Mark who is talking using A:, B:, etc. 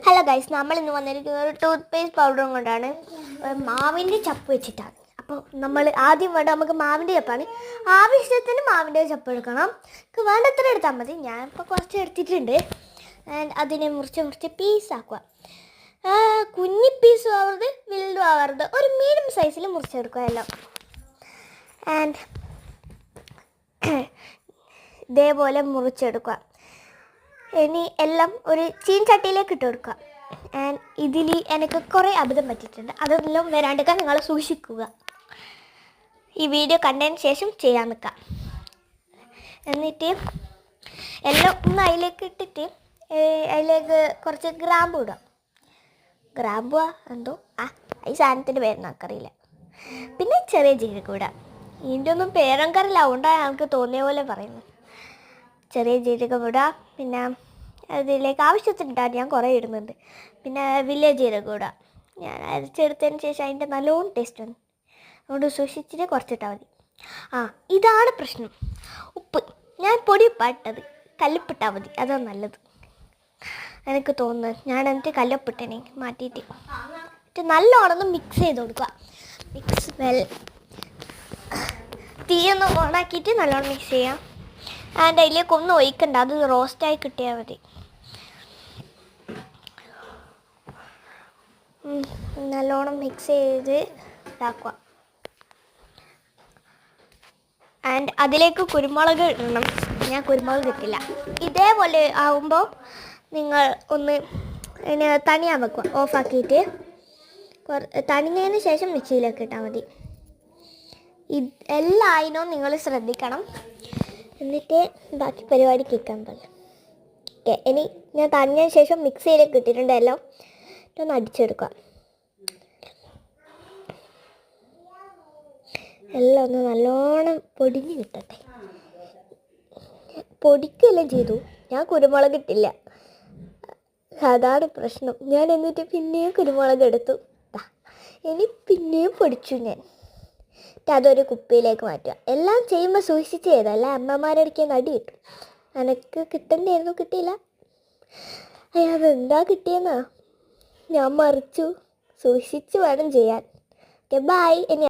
A: Hello guys, നമ്മൾ ഇന്ന് വന്നിരിക്കുന്നത് ഒരു ടൂത്ത് പേസ്റ്റ് പൗഡറും കൊണ്ടാണ്. മാവിൻ്റെ ചപ്പ് വെച്ചിട്ടാണ്. അപ്പോൾ നമ്മൾ ആദ്യം വേണ്ട നമുക്ക് മാവിൻ്റെ ചപ്പാണ്. ആവശ്യത്തിന് മാവിൻ്റെ ചപ്പ് എടുക്കണം. നമുക്ക് വേണ്ടത്ര എടുത്താൽ മതി. ഞാനിപ്പോൾ കുറച്ച് എടുത്തിട്ടുണ്ട്. ആൻഡ് അതിനെ മുറിച്ച് പീസാക്കുക. കുഞ്ഞി പീസും ആവരുത്, വലുതും ആവരുത്, ഒരു മീഡിയം സൈസിൽ മുറിച്ചെടുക്കുക എല്ലാം. ആൻഡ് ഇതേപോലെ മുറിച്ചെടുക്കുക. ഇനി എല്ലാം ഒരു ചീൻചട്ടിയിലേക്ക് ഇട്ട് കൊടുക്കുക. ആൻഡ് ഇതിൽ എനിക്ക് കുറേ അബദ്ധം പറ്റിയിട്ടുണ്ട്. അതെല്ലാം വരാണ്ടൊക്കെ നിങ്ങൾ സൂക്ഷിക്കുക. ഈ വീഡിയോ കണ്ടതിന് ശേഷം ചെയ്യാൻ നിൽക്കാം. എന്നിട്ട് എല്ലാം ഒന്ന് അതിലേക്ക് ഇട്ടിട്ട് അതിലേക്ക് കുറച്ച് ഗ്രാമ്പു ഇടുക. ഗ്രാമ്പുവാ എന്തോ ഈ സാധനത്തിൻ്റെ പേര് നമുക്കറിയില്ല. പിന്നെ ചെറിയ ജീരകം ഇടാം. ഇതിൻ്റെ ഒന്നും പേരങ്കറില്ല, അതുകൊണ്ടാണ് ഞങ്ങൾക്ക് തോന്നിയ പോലെ പറയുന്നത്. ചെറിയ ജീരകം ഇടുക. പിന്നെ അതിലേക്ക് ആവശ്യത്തിനിട്ടാൽ ഞാൻ കുറേ ഇടുന്നുണ്ട്. പിന്നെ വലിയ ജീരകം ഇടുക. ഞാൻ അരച്ചെടുത്തതിന് ശേഷം അതിൻ്റെ നല്ലോണം ടേസ്റ്റ് ഉണ്ട്. അതുകൊണ്ട് സൂക്ഷിച്ചിട്ട് കുറച്ചിട്ടാൽ മതി. ഇതാണ് പ്രശ്നം. ഉപ്പ് ഞാൻ പൊടിയിട്ടത്, കല്ലുപ്പിട്ടാൽ മതി, അതാണ് നല്ലത് എനിക്ക് തോന്നുന്നത്. ഞാൻ എന്നിട്ട് കല്ലുപ്പിട്ടേനെ മാറ്റിയിട്ട് നല്ലോണം മിക്സ് ചെയ്ത് കൊടുക്കുക. തീയൊന്ന് ഓണാക്കിയിട്ട് നല്ലോണം മിക്സ് ചെയ്യാം. ആൻഡ് അതിലേക്ക് ഒന്നും ഒഴിക്കണ്ട, അത് റോസ്റ്റായി കിട്ടിയാൽ മതി. നല്ലോണം മിക്സ് ചെയ്ത് ഇതാക്കുക. ആൻഡ് അതിലേക്ക് കുരുമുളക് ഇടണം. ഞാൻ കുരുമുളക് ഇട്ടില്ല. ഇതേപോലെ ആവുമ്പോൾ നിങ്ങൾ ഒന്ന് തണിയാൻ വെക്കുക. ഓഫാക്കിയിട്ട് തണിഞ്ഞതിന് ശേഷം മിക്സിയിലേക്ക് ഇട്ടാൽ മതി. എല്ലാ ആയിനവും നിങ്ങൾ ശ്രദ്ധിക്കണം. എന്നിട്ട് ബാക്കി പരിപാടി കേൾക്കാൻ പാടില്ല. ഓക്കെ, ഇനി ഞാൻ തണിഞ്ഞതിന് ശേഷം മിക്സിയിലേക്ക് ഇട്ടിട്ടുണ്ട്. എല്ലാം ഒന്ന് അടിച്ചെടുക്കുക. എല്ലാം ഒന്ന് നല്ലോണം പൊടിഞ്ഞ് കിട്ടട്ടെ. പൊടിക്കുകയെല്ലാം ചെയ്തു, ഞാൻ കുരുമുളക് ഇട്ടില്ല. അതാണ് പ്രശ്നം. ഞാൻ എന്നിട്ട് പിന്നെയും കുരുമുളക് എടുത്തു. ഇനി പിന്നെയും പൊടിച്ചു. ഞാൻ അതൊരു കുപ്പിയിലേക്ക് മാറ്റുക. എല്ലാം ചെയ്യുമ്പോൾ സൂക്ഷിച്ച് ചെയ്തല്ല, അമ്മമാരടിക്കാൻ നടി കിട്ടും. എനിക്ക് കിട്ടണ്ടായിരുന്നു, കിട്ടിയില്ല. അതെന്താ കിട്ടിയെന്നാ ഞാൻ മറിച്ചു. സൂക്ഷിച്ച് വേണം ചെയ്യാൻ. Okay, bye. ഇനി